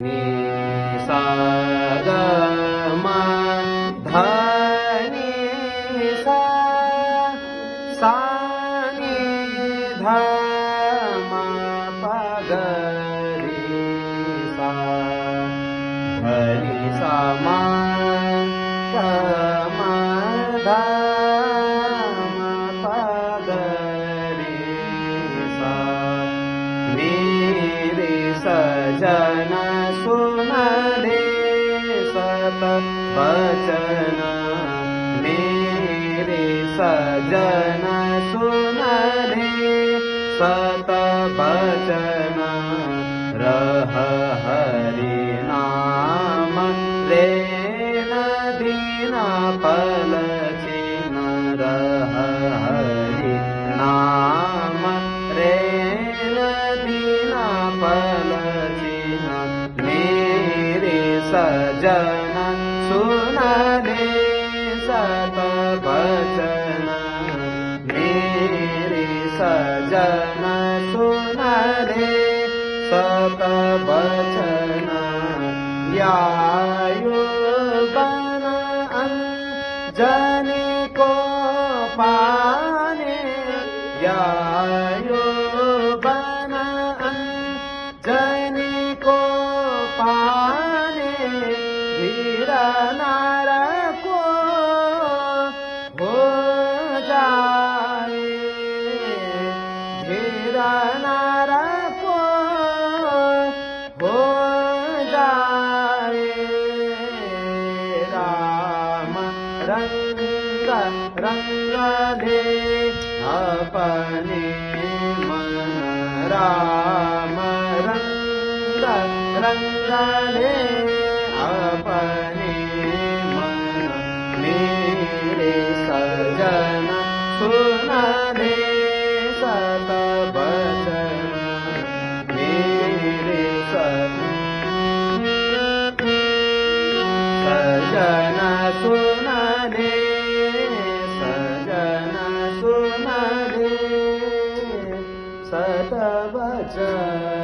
नि सा ग म ध नि सा सा नि ध म प ग रि सा ध नि सा म ग म ध म प ग रि सा मेरे सजन सुन ले सत बचन मेरे सजन सुन ले सत बचन रह हरि नाम रे दीन पलचिन रह हरि नाम रे दीन पलचिन मेरे सजन सुन ले सत बचन मेरे सजन सुन ले सत बचन यायुगन अंजनी को पाने यायुगन अंजनी को पाने धीर नार को हो जाए धीर नार को हो जाए राम रंग रंग ले अपने मन राम रंग रंग ले अपने मन मेरे सजन सुन ले सत बचन मेरे सजन सुन ले सजन सुन ले सत बचन।